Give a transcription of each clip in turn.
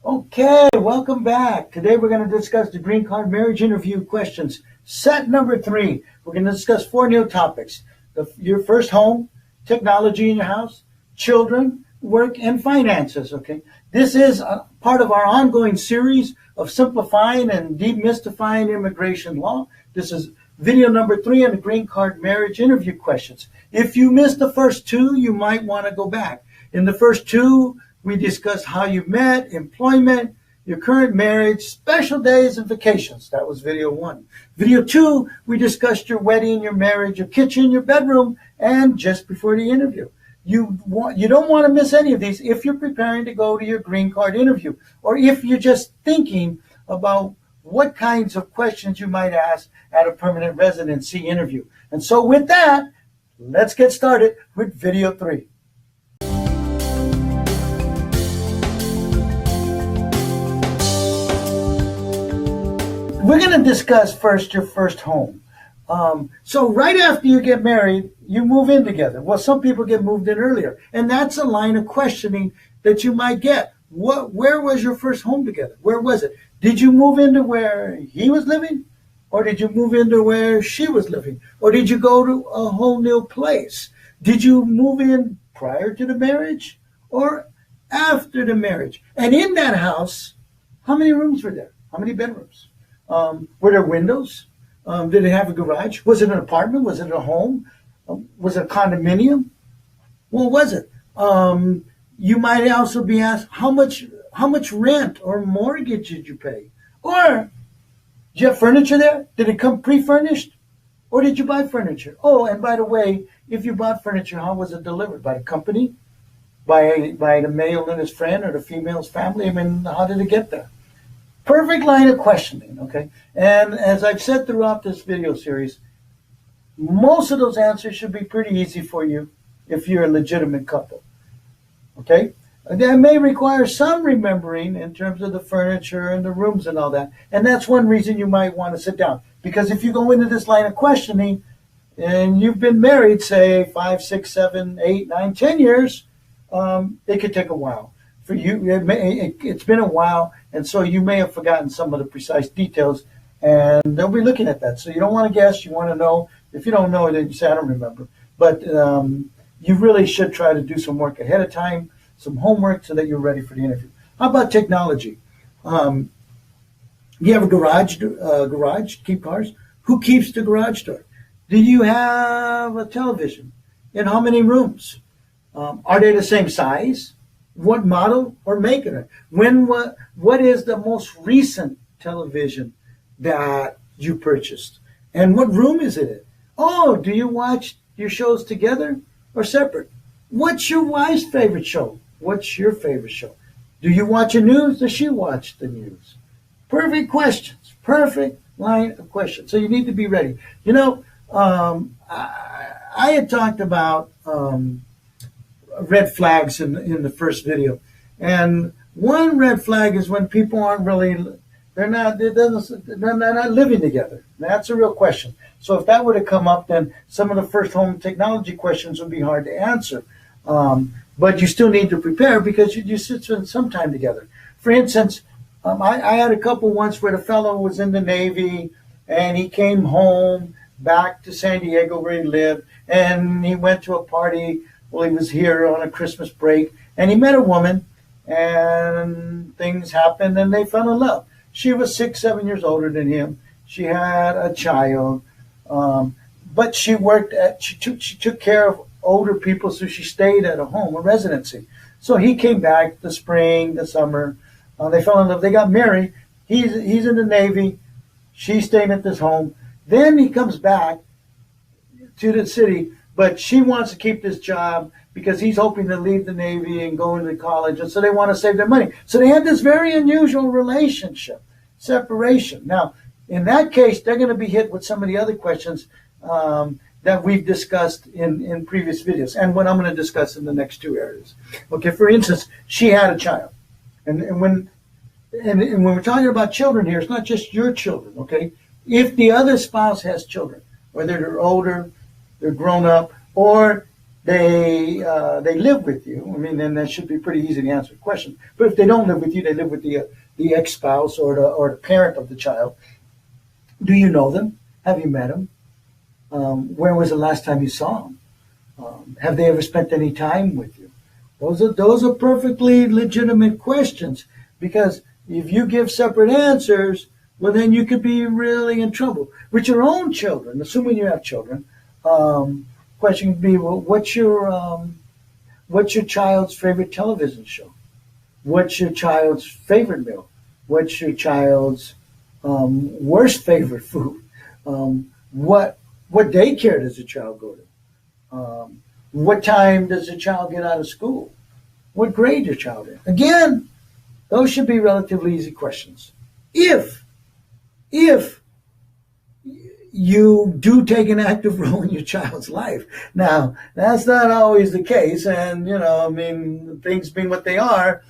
Okay, welcome back. Today we're going to discuss the green card marriage interview questions. Set number 3. We're going to discuss 4 new topics. Your first home, technology in your house, children, work, and finances. Okay, this is a part of our ongoing series of simplifying and demystifying immigration law. This is video number 3 on the green card marriage interview questions. If you missed the first 2, you might want to go back. In the first 2, we discussed how you met, employment, your current marriage, special days, and vacations. That was video 1. Video 2, we discussed your wedding, your marriage, your kitchen, your bedroom, and just before the interview. You don't want to miss any of these if you're preparing to go to your green card interview, or if you're just thinking about what kinds of questions you might ask at a permanent residency interview. And so with that, let's get started with video 3. We're going to discuss first your first home. So right after you get married, you move in together. Well, some people get moved in earlier, and that's a line of questioning that you might get. Where was your first home together? Where was it? Did you move into where he was living? Or did you move into where she was living? Or did you go to a whole new place? Did you move in prior to the marriage or after the marriage? And in that house, how many rooms were there? How many bedrooms? Were there windows? Did it have a garage? Was it an apartment? Was it a home? Was it a condominium? What was it? You might also be asked, how much rent or mortgage did you pay? Or did you have furniture there? Did it come pre-furnished? Or did you buy furniture? Oh, and by the way, if you bought furniture, how was it delivered? By the company? By the male and his friend, or the female's family? I mean, how did it get there? Perfect line of questioning, okay? And as I've said throughout this video series, most of those answers should be pretty easy for you if you're a legitimate couple, okay? That may require some remembering in terms of the furniture and the rooms and all that. And that's one reason you might want to sit down. Because if you go into this line of questioning and you've been married, say, 5, 6, 7, 8, 9, 10 years, it could take a while. For you, it's been a while, and so you may have forgotten some of the precise details, and they'll be looking at that. So you don't want to guess, you want to know. If you don't know, then you say, I don't remember. But you really should try to do some work ahead of time, some homework, so that you're ready for the interview. How about technology? You have a garage, keep cars. Who keeps the garage door? Do you have a television? In how many rooms? Are they the same size? What model or make of it? What is the most recent television that you purchased? And what room is it in? Oh, do you watch your shows together or separate? What's your wife's favorite show? What's your favorite show? Do you watch the news? Does she watch the news? Perfect questions. Perfect line of questions. So you need to be ready. You know, I had talked about red flags in the first video, and one red flag is when people aren't really, they're not living together. That's a real question. So if that were to come up, then some of the first home technology questions would be hard to answer. But you still need to prepare because you spend some time together. For instance, I had a couple once where the fellow was in the Navy and he came home back to San Diego where he lived, and he went to a party. Well, he was here on a Christmas break, and he met a woman, and things happened, and they fell in love. She was 6, 7 years older than him. She had a child, but she took care of older people, so she stayed at a home, a residency. So he came back the spring, the summer. They fell in love. They got married. He's in the Navy. She's staying at this home. Then he comes back to the city, but she wants to keep this job because he's hoping to leave the Navy and go into college, and so they want to save their money. So they had this very unusual relationship, separation. Now, in that case, they're going to be hit with some of the other questions that we've discussed in previous videos, and what I'm going to discuss in the next 2 areas. Okay, for instance, she had a child. And when we're talking about children here, it's not just your children, okay? If the other spouse has children, whether they're older, they're grown up, or they live with you, I mean, then that should be pretty easy to answer the question. But if they don't live with you, they live with the ex-spouse or the parent of the child. Do you know them? Have you met them? When was the last time you saw them? Have they ever spent any time with you? Those are perfectly legitimate questions, because if you give separate answers, well, then you could be really in trouble with your own children. Assuming you have children, question would be, well, what's your child's favorite television show? What's your child's favorite meal? What's your child's worst favorite food? What daycare does the child go to? What time does the child get out of school? What grade your child in? Again, those should be relatively easy questions. If you do take an active role in your child's life. Now, that's not always the case, and I mean, things being what they are,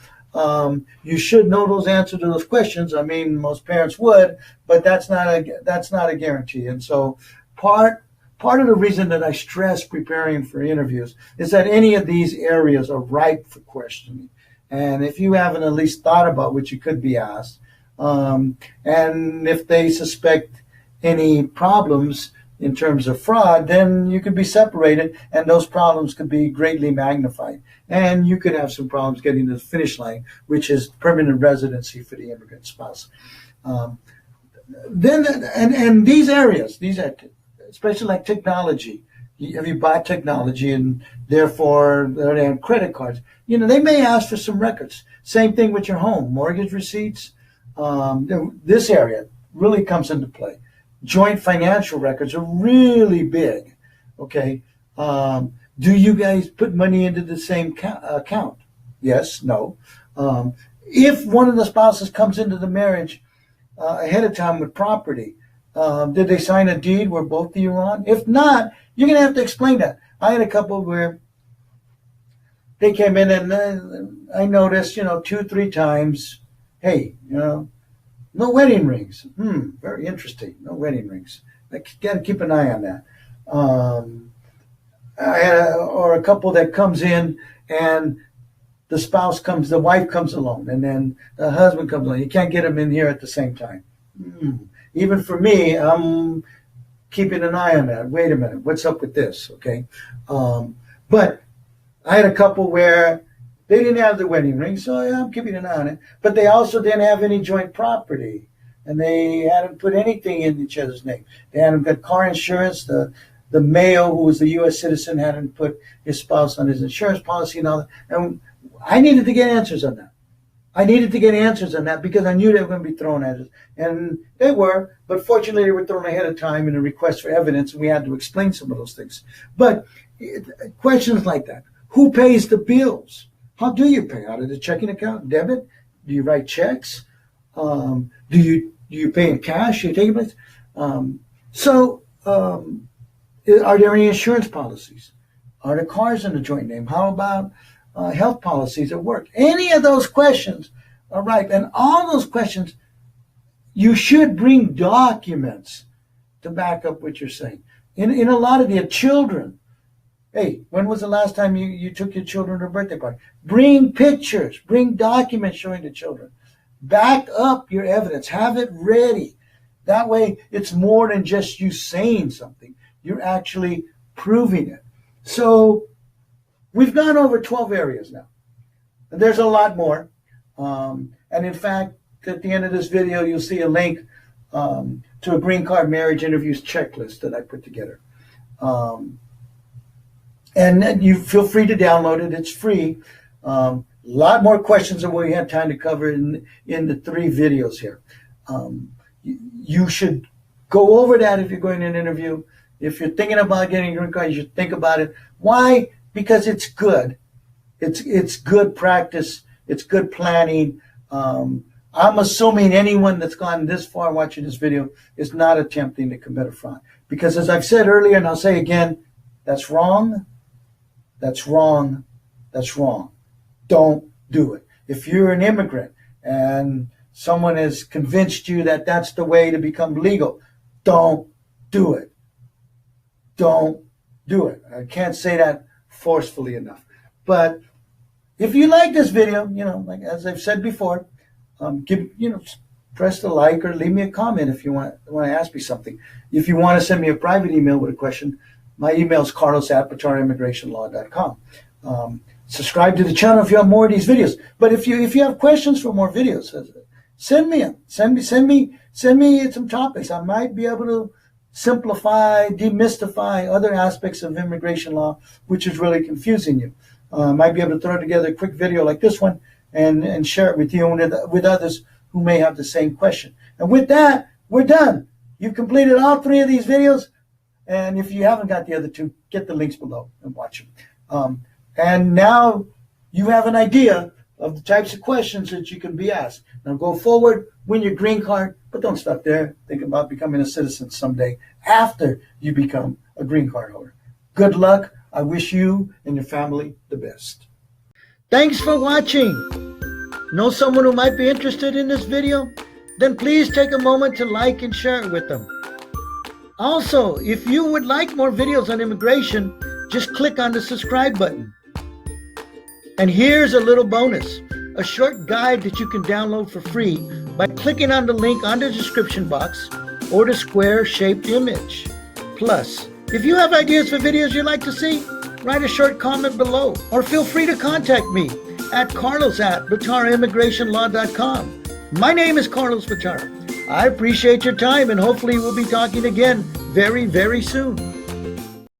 you should know those answers to those questions. I mean, most parents would, but that's not a guarantee. And so part of the reason that I stress preparing for interviews is that any of these areas are ripe for questioning. And if you haven't at least thought about what you could be asked, and if they suspect any problems in terms of fraud, then you could be separated, and those problems could be greatly magnified. And you could have some problems getting to the finish line, which is permanent residency for the immigrant spouse. Then these areas, especially like technology. If you buy technology and therefore they have credit cards, they may ask for some records. Same thing with your home, mortgage receipts. This area really comes into play. Joint financial records are really big. Okay. Do you guys put money into the same account? Yes, no. If one of the spouses comes into the marriage ahead of time with property, did they sign a deed where both of you are on? If not, you're going to have to explain that. I had a couple where they came in and I noticed, 2-3 times, hey, no wedding rings. Very interesting. No wedding rings. I got to keep an eye on that. I had a couple that comes in and the wife comes alone, and then the husband comes along. You can't get them in here at the same time. Even for me, I'm keeping an eye on that. Wait a minute, what's up with this? Okay. But I had a couple where they didn't have the wedding ring, so yeah, I'm keeping an eye on it. But they also didn't have any joint property, and they hadn't put anything in each other's name. They hadn't got car insurance. The male, who was the U.S. citizen, hadn't put his spouse on his insurance policy and all that. And I needed to get answers on that. Because I knew they were going to be thrown at us. And they were, but fortunately they were thrown ahead of time in a request for evidence, and we had to explain some of those things. But questions like that. Who pays the bills? How do you pay? Out of the checking account? Debit? Do you write checks? Do you pay in cash? Do you take it? Are there any insurance policies? Are the cars in the joint name? How about health policies at work? Any of those questions are right. And all those questions, you should bring documents to back up what you're saying. In a lot of the children, hey, when was the last time you took your children to a birthday party? Bring pictures, bring documents showing the children. Back up your evidence. Have it ready. That way, it's more than just you saying something. You're actually proving it. So we've gone over 12 areas now. And there's a lot more. And in fact, at the end of this video, you'll see a link to a green card marriage interviews checklist that I put together. And you feel free to download it. It's free. A lot more questions than we had time to cover in the 3 videos here. You should go over that if you're going to an interview. If you're thinking about getting a green card, you should think about it. Why? Because it's good. It's good practice. It's good planning. I'm assuming anyone that's gone this far watching this video is not attempting to commit a fraud. Because as I've said earlier, and I'll say again, that's wrong. That's wrong. That's wrong. Don't do it. If you're an immigrant and someone has convinced you that that's the way to become legal, don't do it. Don't do it. I can't say that forcefully enough. But if you like this video, like as I've said before, press the like or leave me a comment if you want to ask me something. If you want to send me a private email with a question, my email is carlos@BataraImmigrationLaw.com. Subscribe to the channel if you have more of these videos. But if you have questions for more videos, send me them. Send me some topics. I might be able to simplify, demystify other aspects of immigration law, which is really confusing you. I might be able to throw together a quick video like this one and share it with you and with others who may have the same question. And with that, we're done. You've completed all 3 of these videos. And if you haven't got the other 2, get the links below and watch them. And now you have an idea of the types of questions that you can be asked. Now go forward, win your green card, but don't stop there. Think about becoming a citizen someday after you become a green card holder. Good luck. I wish you and your family the best. Thanks for watching. Know someone who might be interested in this video? Then please take a moment to like and share it with them. Also, if you would like more videos on immigration, just click on the subscribe button. And here's a little bonus, a short guide that you can download for free by clicking on the link on the description box or the square-shaped image. Plus, if you have ideas for videos you'd like to see, write a short comment below or feel free to contact me at carlos@BataraImmigrationLaw.com. My name is Carlos Batara. I appreciate your time and hopefully we'll be talking again very, very soon.